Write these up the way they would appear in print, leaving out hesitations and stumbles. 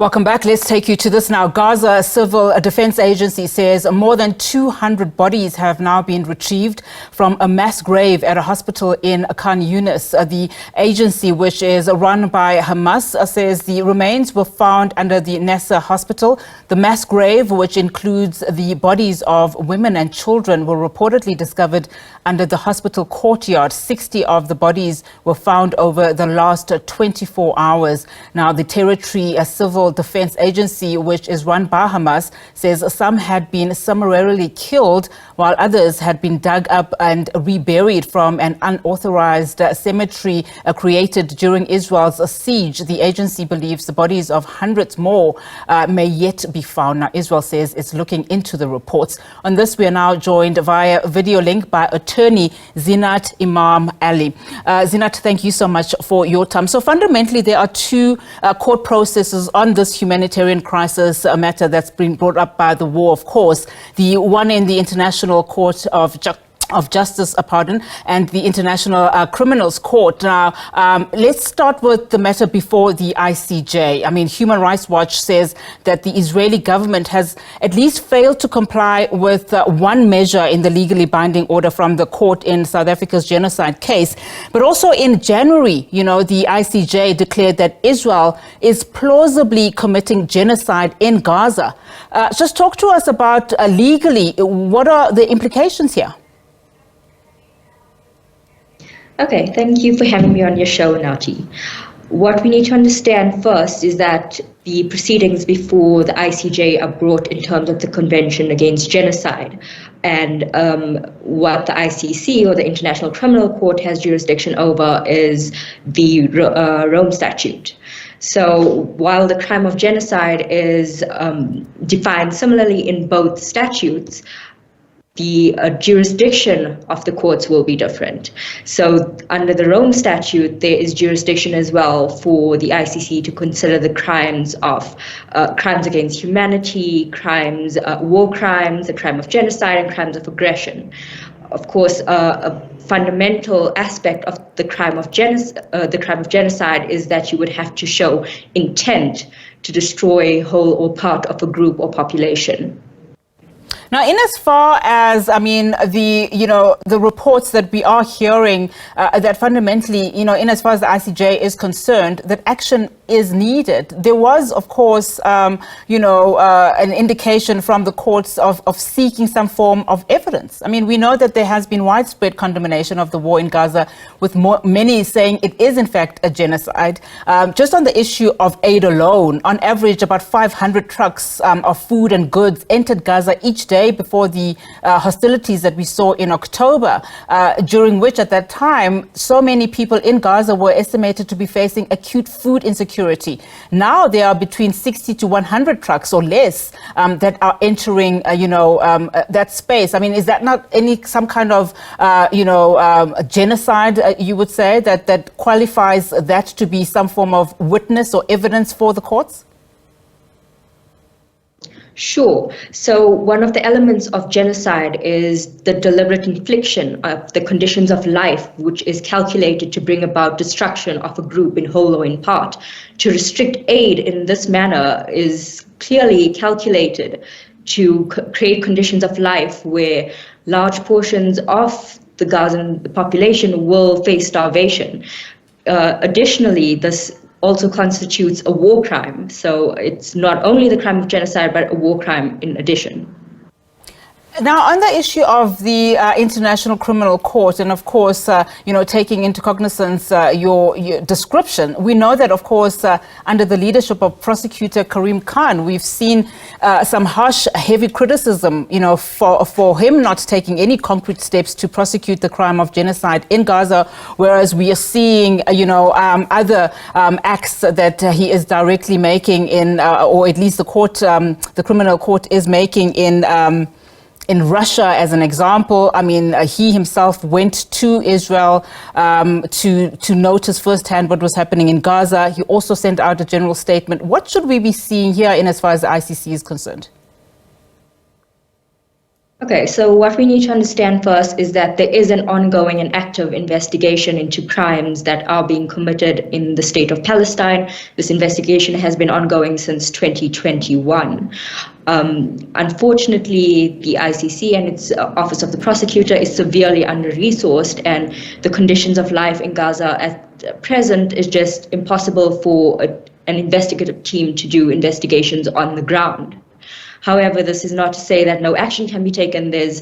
Welcome back. Let's take you to this now. Gaza Civil Defense Agency says more than 200 bodies have now been retrieved from a mass grave at a hospital in Khan Younis. The agency, which is run by Hamas, says the remains were found under the Nasser Hospital. The mass grave, which includes the bodies of women and children, were reportedly discovered under the hospital courtyard. 60 of the bodies were found over the last 24 hours. Now, the Territory Civil Defense Agency, which is run by Hamas, says some had been summarily killed while others had been dug up and reburied from an unauthorized cemetery created during Israel's siege. The agency believes the bodies of hundreds more may yet be found. Now, Israel says it's looking into the reports. On this, we are now joined via video link by attorney Zeenat Emmamally. Zeenat, thank you so much for your time. So fundamentally, there are two court processes on this humanitarian crisis matter that's been brought up by the war, of course. The one in the International Court of Justice, and the International Criminals Court. Now, let's start with the matter before the ICJ. I mean, Human Rights Watch says that the Israeli government has at least failed to comply with one measure in the legally binding order from the court in South Africa's genocide case. But also in January, the ICJ declared that Israel is plausibly committing genocide in Gaza. Just talk to us about legally, what are the implications here? Okay, thank you for having me on your show, Nati. What we need to understand first is that the proceedings before the ICJ are brought in terms of the Convention Against Genocide, and what the ICC, or the International Criminal Court, has jurisdiction over is the Rome Statute. So while the crime of genocide is defined similarly in both statutes, the jurisdiction of the courts will be different. So under the Rome Statute, there is jurisdiction as well for the ICC to consider the crimes of crimes against humanity, crimes, war crimes, the crime of genocide, and crimes of aggression. Of course, a fundamental aspect of the crime of genocide is that you would have to show intent to destroy whole or part of a group or population. Now, in as far as, the reports that we are hearing, that fundamentally, in as far as the ICJ is concerned, that action is needed. There was, of course, an indication from the courts of seeking some form of evidence. I mean, we know that there has been widespread condemnation of the war in Gaza, with many saying it is, in fact, a genocide. Just on the issue of aid alone, on average, about 500 trucks of food and goods entered Gaza each day before the hostilities that we saw in October, during which at that time, so many people in Gaza were estimated to be facing acute food insecurity. Now there are between 60 to 100 trucks or less that are entering, that space. I mean, is that not some kind of, genocide, you would say, that qualifies that to be some form of witness or evidence for the courts? Sure. So one of the elements of genocide is the deliberate infliction of the conditions of life, which is calculated to bring about destruction of a group in whole or in part. To restrict aid in this manner is clearly calculated to create conditions of life where large portions of the Gazan population will face starvation. Additionally, this also constitutes a war crime. So it's not only the crime of genocide, but a war crime in addition. Now, on the issue of the International Criminal Court, and of course, taking into cognizance your description, we know that, of course, under the leadership of Prosecutor Karim Khan, we've seen some harsh, heavy criticism, for him not taking any concrete steps to prosecute the crime of genocide in Gaza, whereas we are seeing, other acts that he is directly making or at least the criminal court is making in Russia, as an example. I mean, he himself went to Israel to notice firsthand what was happening in Gaza. He also sent out a general statement. What should we be seeing here in as far as the ICC is concerned? Okay, so what we need to understand first is that there is an ongoing and active investigation into crimes that are being committed in the state of Palestine. This investigation has been ongoing since 2021. Unfortunately, the ICC and its Office of the Prosecutor is severely under-resourced, and the conditions of life in Gaza at present is just impossible for an investigative team to do investigations on the ground. However, this is not to say that no action can be taken. There's,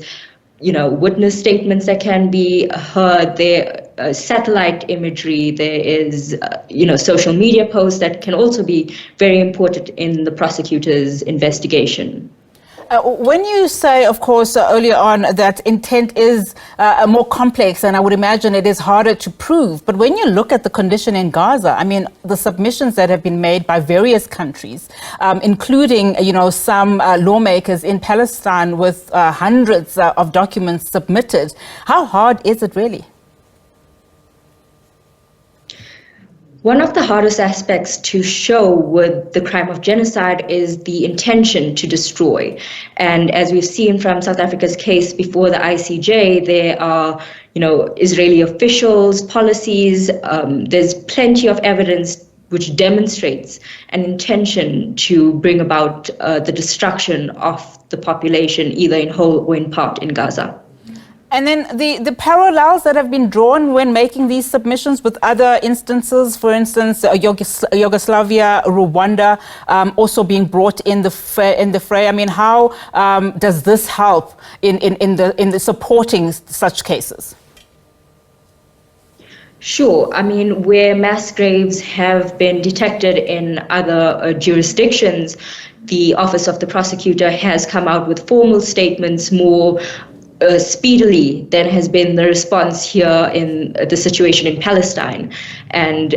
witness statements that can be heard. There, satellite imagery. There is, social media posts that can also be very important in the prosecutor's investigation. When you say, of course, earlier on that intent is more complex, and I would imagine it is harder to prove, but when you look at the condition in Gaza, I mean, the submissions that have been made by various countries, including, some lawmakers in Palestine with hundreds of documents submitted, how hard is it really? One of the hardest aspects to show with the crime of genocide is the intention to destroy. And as we've seen from South Africa's case before the ICJ, there are, Israeli officials, policies, there's plenty of evidence which demonstrates an intention to bring about the destruction of the population, either in whole or in part in Gaza. And then the parallels that have been drawn when making these submissions with other instances, for instance, Yugoslavia, Rwanda, also being brought in the fray. I mean, how does this help in the supporting such cases? Sure. I mean, where mass graves have been detected in other jurisdictions, the Office of the Prosecutor has come out with formal statements more speedily than has been the response here in the situation in Palestine. And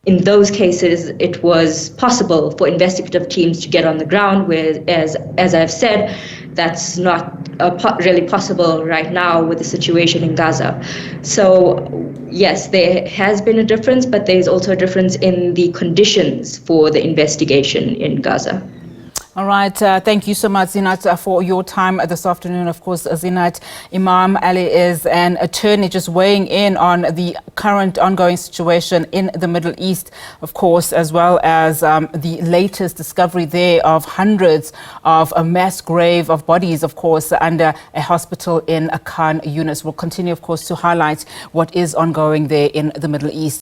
in those cases, it was possible for investigative teams to get on the ground, whereas, as I've said, that's not really possible right now with the situation in Gaza. So, yes, there has been a difference, but there's also a difference in the conditions for the investigation in Gaza. All right. Thank you so much, Zeenat, for your time this afternoon. Of course, Zeenat Emmamally is an attorney just weighing in on the current ongoing situation in the Middle East, of course, as well as the latest discovery there of hundreds of a mass grave of bodies, of course, under a hospital in Khan Younis. We'll continue, of course, to highlight what is ongoing there in the Middle East.